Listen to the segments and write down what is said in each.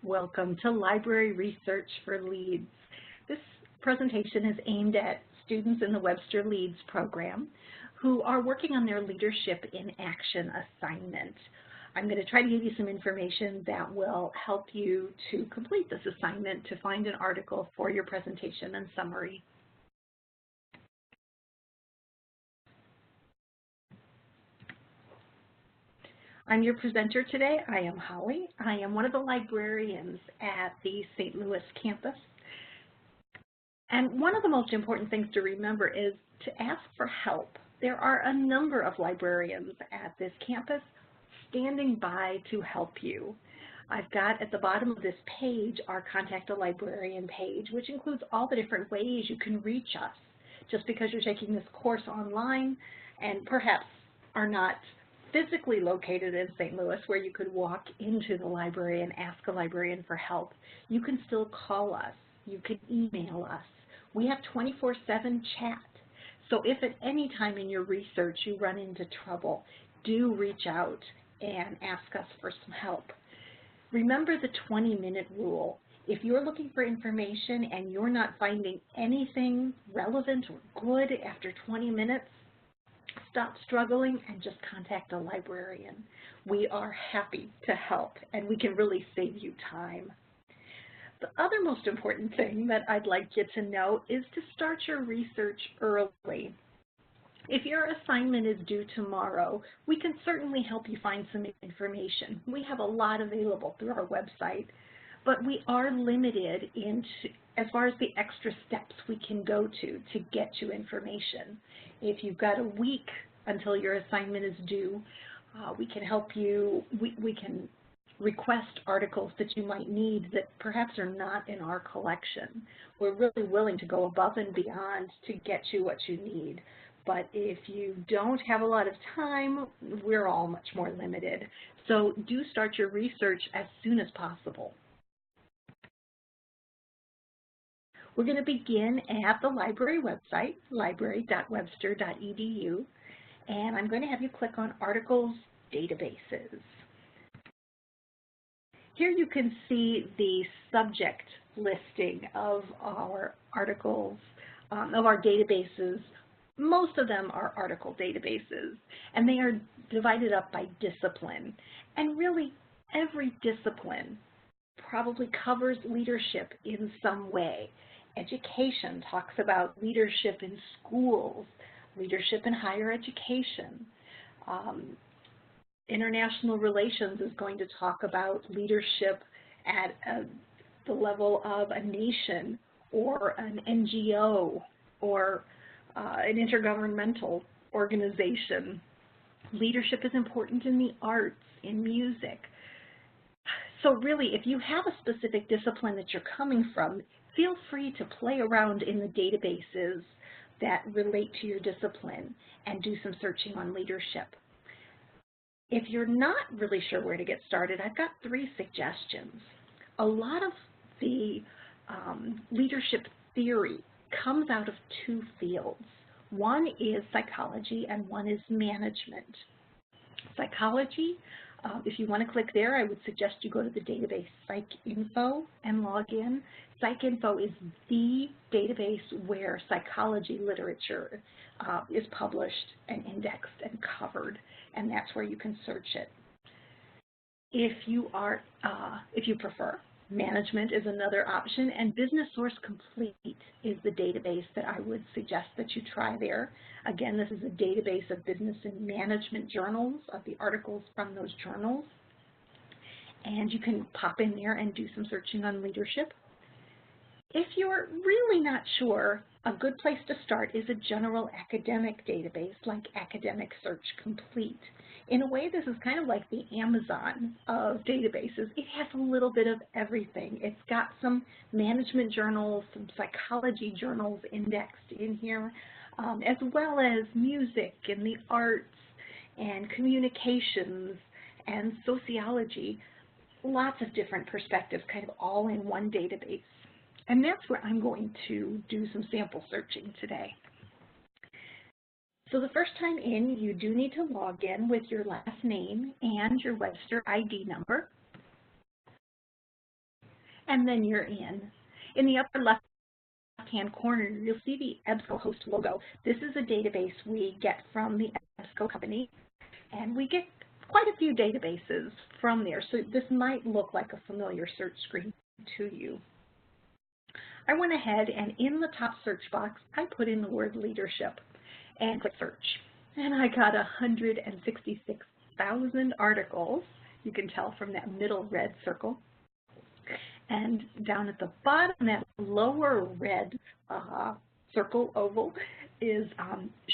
Welcome to Library Research for Leads. This presentation is aimed at students in the Webster LEADS program who are working on their Leadership in Action assignment. I'm going to try to give you some information that will help you to complete this assignment to find an article for your presentation and summary. I'm your presenter today. I am Holly. I am one of the librarians at the St. Louis campus. And one of the most important things to remember is to ask for help. There are a number of librarians at this campus standing by to help you. I've got at the bottom of this page our Contact a Librarian page, which includes all the different ways you can reach us. Just because you're taking this course online and perhaps are not physically located in St. Louis where you could walk into the library and ask a librarian for help, you can still call us. You can email us. We have 24/7 chat. So if at any time in your research you run into trouble, do reach out and ask us for some help. Remember the 20-minute rule. If you're looking for information and you're not finding anything relevant or good after 20 minutes, stop struggling and just contact a librarian. We are happy to help, and we can really save you time. The other most important thing that I'd like you to know is to start your research early. If your assignment is due tomorrow, we can certainly help you find some information. We have a lot available through our website, but we are limited as far as the extra steps we can go to get you information. If you've got a week until your assignment is due, we can help you. We can request articles that you might need that perhaps are not in our collection. We're really willing to go above and beyond to get you what you need. But if you don't have a lot of time, we're all much more limited. So do start your research as soon as possible. We're going to begin at the library website, library.webster.edu, and I'm going to have you click on Articles Databases. Here you can see the subject listing of our articles, of our databases. Most of them are article databases, and they are divided up by discipline. And really, every discipline probably covers leadership in some way. Education talks about leadership in schools, leadership in higher education. International relations is going to talk about leadership at the level of a nation or an NGO or an intergovernmental organization. Leadership is important in the arts, in music. So really, if you have a specific discipline that you're coming from, feel free to play around in the databases that relate to your discipline and do some searching on leadership. If you're not really sure where to get started, I've got 3 suggestions. A lot of the leadership theory comes out of 2 fields. One is psychology and one is management. Psychology, if you want to click there, I would suggest you go to the database PsycInfo and log in. PsycInfo is the database where psychology literature is published and indexed and covered, and that's where you can search it. If you prefer, management is another option, and Business Source Complete is the database that I would suggest that you try there. Again, this is a database of business and management journals, of the articles from those journals. And you can pop in there and do some searching on leadership. If you're really not sure, a good place to start is a general academic database like Academic Search Complete. In a way, this is kind of like the Amazon of databases. It has a little bit of everything. It's got some management journals, some psychology journals indexed in here, as well as music and the arts and communications and sociology. Lots of different perspectives kind of all in one database. And that's where I'm going to do some sample searching today. So the first time in, you do need to log in with your last name and your Webster ID number. and then you're in. In the upper left-hand corner, you'll see the EBSCOhost logo. This is a database we get from the EBSCO company, and we get quite a few databases from there, so this might look like a familiar search screen to you. I went ahead and in the top search box, I put in the word leadership and click search. And I got 166,000 articles, you can tell from that middle red circle. And down at the bottom, that lower red circle oval is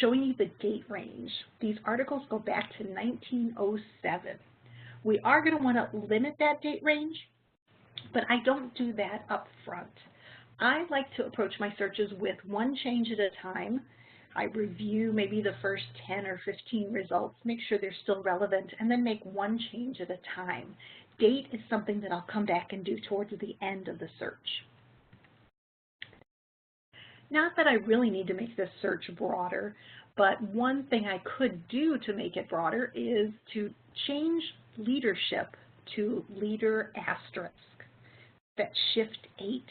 showing you the date range. These articles go back to 1907. We are going to want to limit that date range, but I don't do that up front. I like to approach my searches with one change at a time. I review maybe the first 10 or 15 results, make sure they're still relevant, and then make one change at a time. Date is something that I'll come back and do towards the end of the search. Not that I really need to make this search broader, but one thing I could do to make it broader is to change leadership to leader asterisk. That's Shift 8.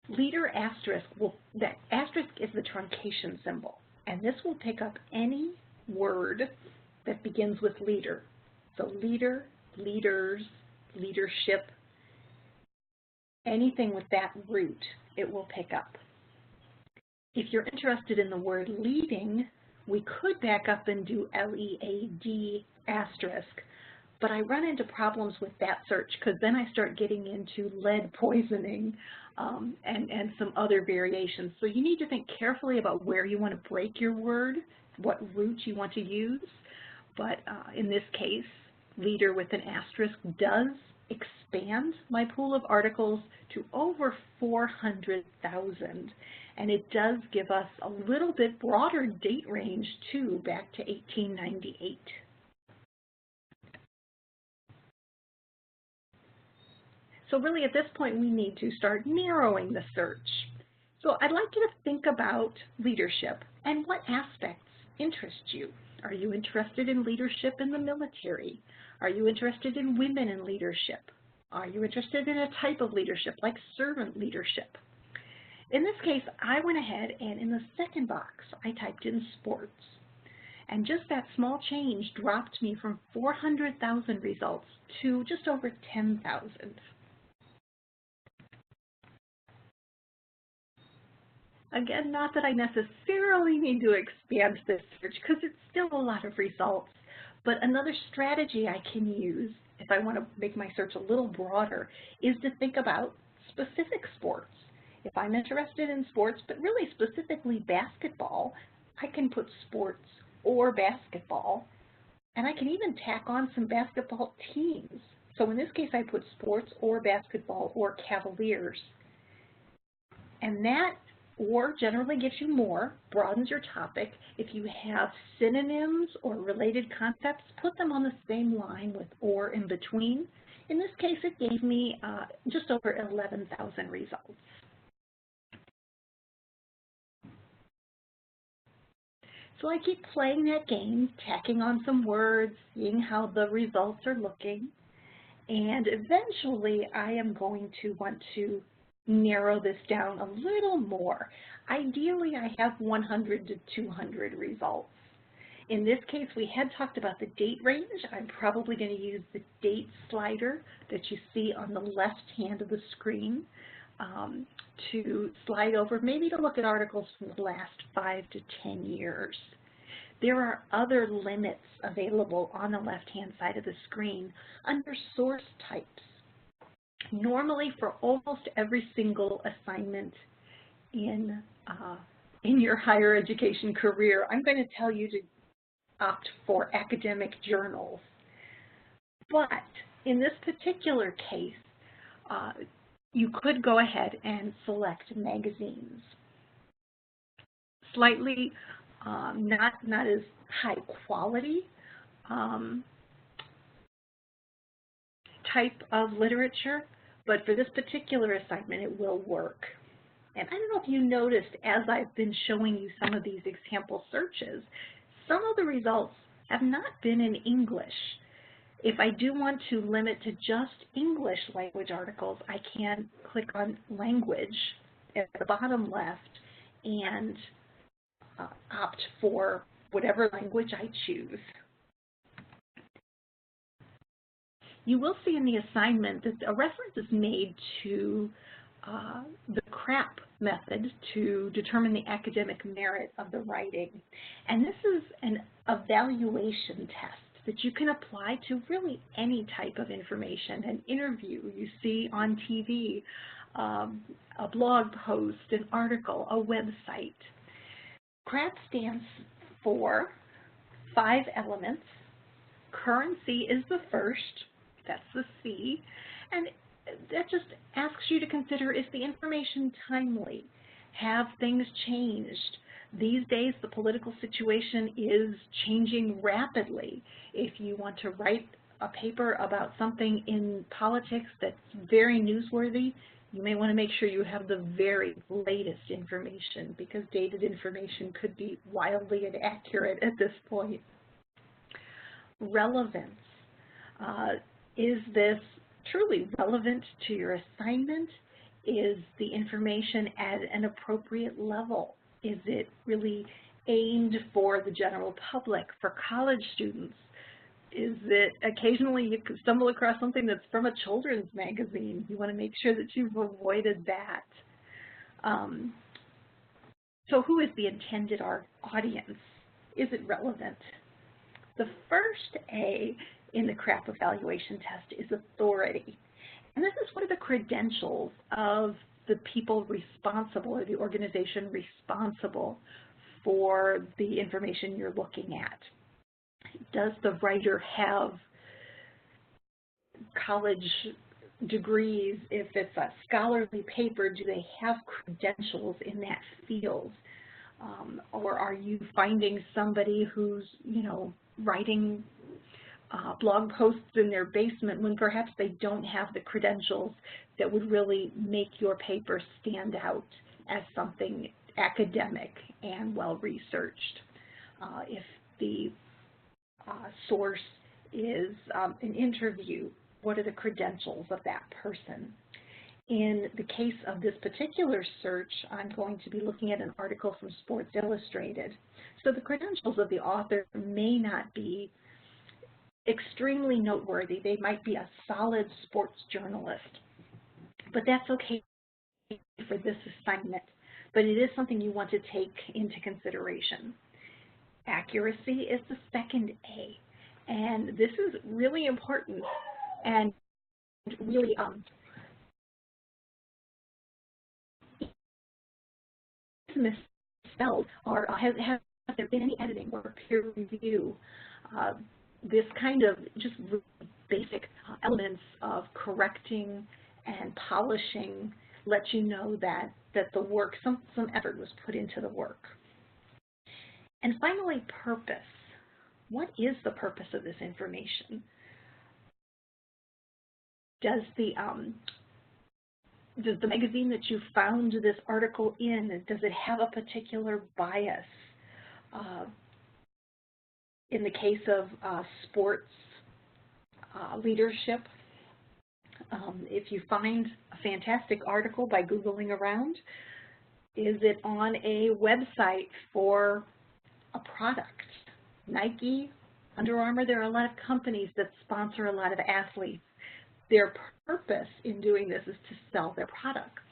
Leader asterisk, that asterisk is the truncation symbol, and this will pick up any word that begins with leader. So leader, leaders, leadership, anything with that root, it will pick up. If you're interested in the word leading, we could back up and do LEAD asterisk, but I run into problems with that search because then I start getting into lead poisoning and some other variations. So you need to think carefully about where you want to break your word, what root you want to use. But in this case, leader with an asterisk does expand my pool of articles to over 400,000. And it does give us a little bit broader date range too, back to 1898. So really at this point we need to start narrowing the search. So I'd like you to think about leadership and what aspects interest you. Are you interested in leadership in the military? Are you interested in women in leadership? Are you interested in a type of leadership like servant leadership? In this case, I went ahead and in the second box, I typed in sports. And just that small change dropped me from 400,000 results to just over 10,000. Again, not that I necessarily need to expand this search because it's still a lot of results, but another strategy I can use if I want to make my search a little broader is to think about specific sports. If I'm interested in sports, but really specifically basketball, I can put sports or basketball, and I can even tack on some basketball teams. So in this case, I put sports or basketball or Cavaliers. And that or generally gives you more, broadens your topic. If you have synonyms or related concepts, put them on the same line with or in between. In this case, it gave me just over 11,000 results. So I keep playing that game, tacking on some words, seeing how the results are looking, and eventually I am going to want to narrow this down a little more. Ideally, I have 100 to 200 results. In this case, we had talked about the date range. I'm probably going to use the date slider that you see on the left hand of the screen to slide over, maybe to look at articles from the last 5 to 10 years. There are other limits available on the left-hand side of the screen under source types. Normally, for almost every single assignment in your higher education career, I'm going to tell you to opt for academic journals. But in this particular case, you could go ahead and select magazines. Slightly not as high quality type of literature, but for this particular assignment it will work. And I don't know if you noticed as I've been showing you some of these example searches, some of the results have not been in English. If I do want to limit to just English language articles, I can click on Language at the bottom left and opt for whatever language I choose. You will see in the assignment that a reference is made to the CRAAP method to determine the academic merit of the writing. And this is an evaluation test that you can apply to really any type of information, an interview you see on TV, a blog post, an article, a website. CRAAP stands for 5 elements. Currency is the first, that's the C, and that just asks you to consider, is the information timely? Have things changed? These days, the political situation is changing rapidly. If you want to write a paper about something in politics that's very newsworthy, you may want to make sure you have the very latest information, because dated information could be wildly inaccurate at this point. Relevance. Is this truly relevant to your assignment? Is the information at an appropriate level? Is it really aimed for the general public, for college students? Is it occasionally you could stumble across something that's from a children's magazine? You want to make sure that you've avoided that. So who is the intended audience? Is it relevant? The first A in the CRAAP evaluation test is authority. And this is one of the credentials of the people responsible, or the organization responsible for the information you're looking at. Does the writer have college degrees? If it's a scholarly paper, do they have credentials in that field? Or are you finding somebody who's, writing blog posts in their basement when perhaps they don't have the credentials that would really make your paper stand out as something academic and well-researched? If the source is an interview, what are the credentials of that person? In the case of this particular search, I'm going to be looking at an article from Sports Illustrated. So the credentials of the author may not be extremely noteworthy. They might be a solid sports journalist, but that's okay for this assignment. But it is something you want to take into consideration. Accuracy is the second A, and this is really important and really misspelled, or has there been any editing or peer review? This kind of just basic elements of correcting and polishing let you know that the work, some effort was put into the work. And finally, purpose. What is the purpose of this information? Does the magazine that you found this article in, does it have a particular bias? In the case of sports leadership, if you find a fantastic article by Googling around, is it on a website for a product? Nike, Under Armour, there are a lot of companies that sponsor a lot of athletes. Their purpose in doing this is to sell their products.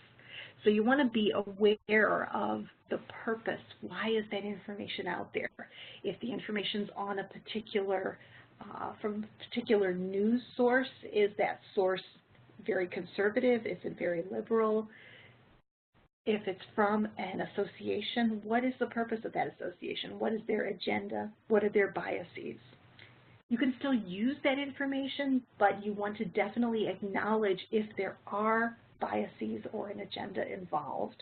So you want to be aware of the purpose. Why is that information out there? If the information's on a particular, from a particular news source, is that source very conservative? Is it very liberal? If it's from an association, what is the purpose of that association? What is their agenda? What are their biases? You can still use that information, but you want to definitely acknowledge if there are biases or an agenda involved.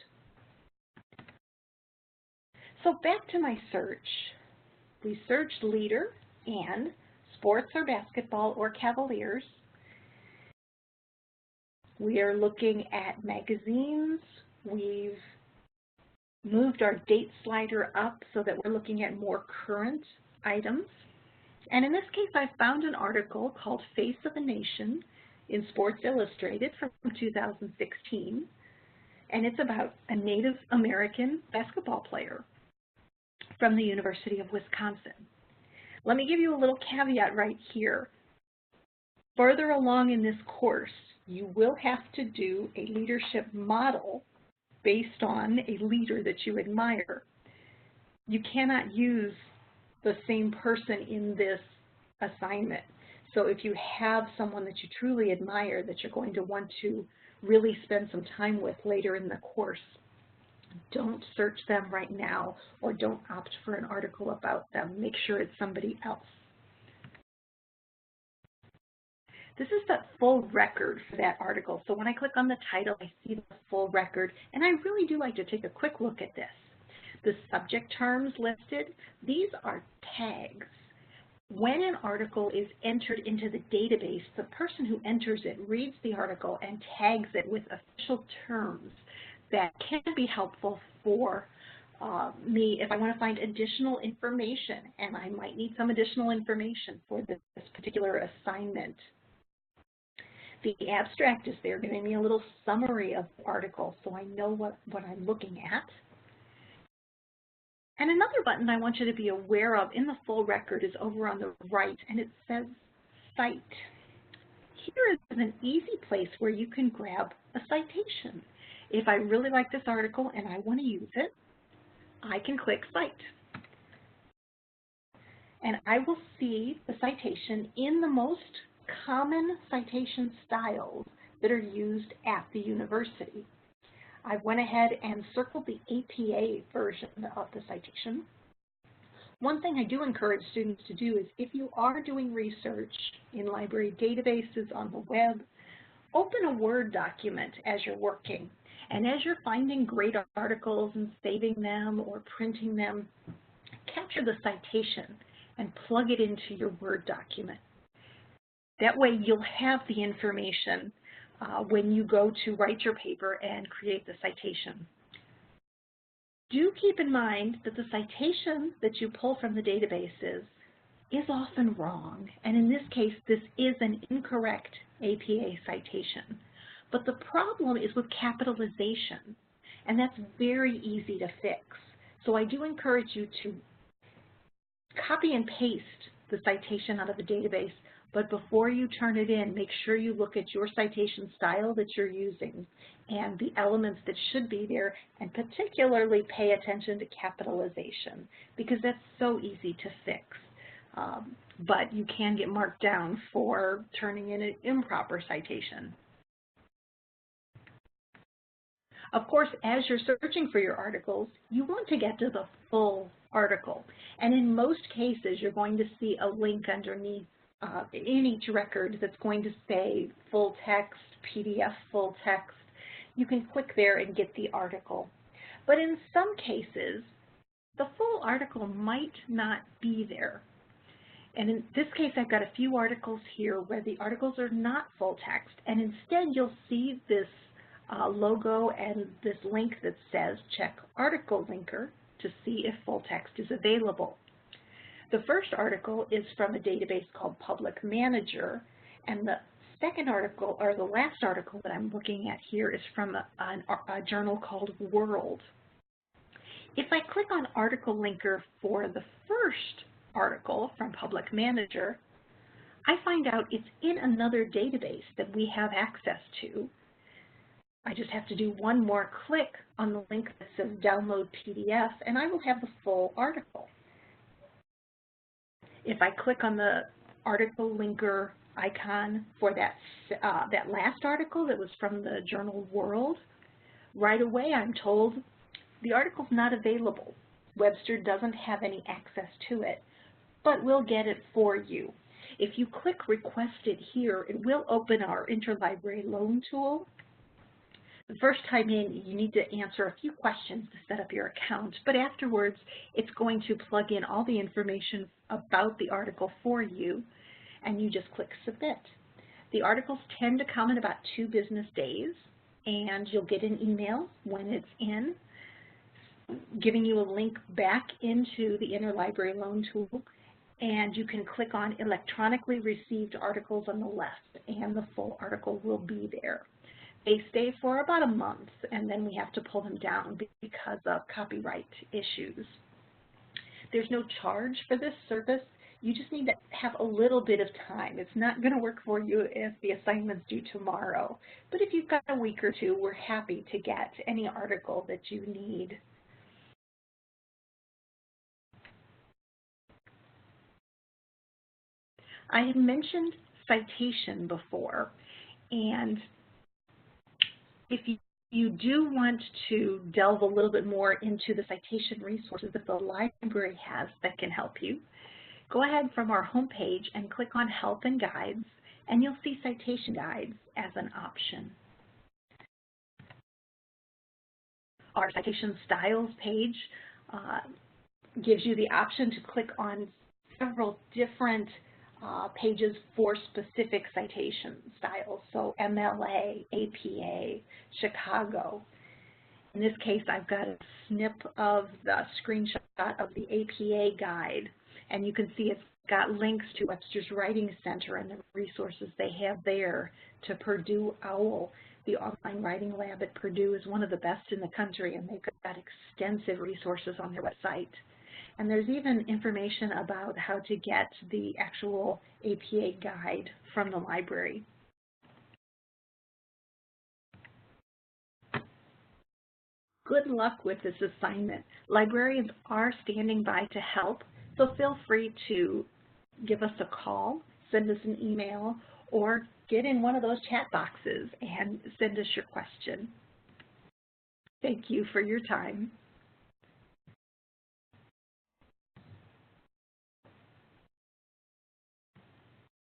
So back to my search. We searched leader and sports or basketball or Cavaliers. We are looking at magazines. We've moved our date slider up so that we're looking at more current items. And in this case, I found an article called Face of a Nation in Sports Illustrated from 2016, and it's about a Native American basketball player from the University of Wisconsin. Let me give you a little caveat right here. Further along in this course, you will have to do a leadership model based on a leader that you admire. You cannot use the same person in this assignment. So if you have someone that you truly admire that you're going to want to really spend some time with later in the course, don't search them right now or don't opt for an article about them. Make sure it's somebody else. This is the full record for that article. So when I click on the title, I see the full record, and I really do like to take a quick look at this. The subject terms listed, these are tags. When an article is entered into the database, the person who enters it reads the article and tags it with official terms that can be helpful for me if I want to find additional information, and I might need some additional information for this particular assignment. The abstract is there giving me a little summary of the article so I know what I'm looking at. And another button I want you to be aware of in the full record is over on the right, and it says Cite. Here is an easy place where you can grab a citation. If I really like this article and I want to use it, I can click Cite. And I will see the citation in the most common citation styles that are used at the university. I went ahead and circled the APA version of the citation. One thing I do encourage students to do is if you are doing research in library databases on the web, open a Word document as you're working. And as you're finding great articles and saving them or printing them, capture the citation and plug it into your Word document. That way you'll have the information when you go to write your paper and create the citation. Do keep in mind that the citation that you pull from the databases is often wrong, and in this case this is an incorrect APA citation. But the problem is with capitalization, and that's very easy to fix. So I do encourage you to copy and paste the citation out of the database, but before you turn it in, make sure you look at your citation style that you're using and the elements that should be there, and particularly pay attention to capitalization because that's so easy to fix. But you can get marked down for turning in an improper citation. Of course, as you're searching for your articles, you want to get to the full article. And in most cases, you're going to see a link underneath in each record that's going to say full text, PDF full text. You can click there and get the article. But in some cases, the full article might not be there. And in this case, I've got a few articles here where the articles are not full text, and instead you'll see this logo and this link that says check ArticleLinker to see if full text is available. The first article is from a database called Public Manager, and the second article, or the last article that I'm looking at here, is from a journal called World. If I click on ArticleLinker for the first article from Public Manager, I find out it's in another database that we have access to. I just have to do one more click on the link that says download PDF, and I will have the full article. If I click on the ArticleLinker icon for that last article that was from the journal World, right away I'm told the article's not available. Webster doesn't have any access to it, but we'll get it for you. If you click Request It here, it will open our interlibrary loan tool. The first time in, you need to answer a few questions to set up your account, but afterwards, it's going to plug in all the information about the article for you, and you just click Submit. The articles tend to come in about 2 business days, and you'll get an email when it's in, giving you a link back into the interlibrary loan tool, and you can click on electronically received articles on the left, and the full article will be there. They stay for about a month, and then we have to pull them down because of copyright issues. There's no charge for this service. You just need to have a little bit of time. It's not going to work for you if the assignment's due tomorrow. But if you've got a week or two, we're happy to get any article that you need. I had mentioned Citation before, and if you do want to delve a little bit more into the citation resources that the library has that can help you, go ahead from our home page and click on Help and Guides, and you'll see Citation Guides as an option. Our Citation Styles page gives you the option to click on several different pages for specific citation styles, so MLA, APA, Chicago. In this case, I've got a snip of the screenshot of the APA guide, and you can see it's got links to Webster's Writing Center and the resources they have there, to Purdue OWL. The online writing lab at Purdue is one of the best in the country, and they've got extensive resources on their website. And there's even information about how to get the actual APA guide from the library. Good luck with this assignment. Librarians are standing by to help, so feel free to give us a call, send us an email, or get in one of those chat boxes and send us your question. Thank you for your time.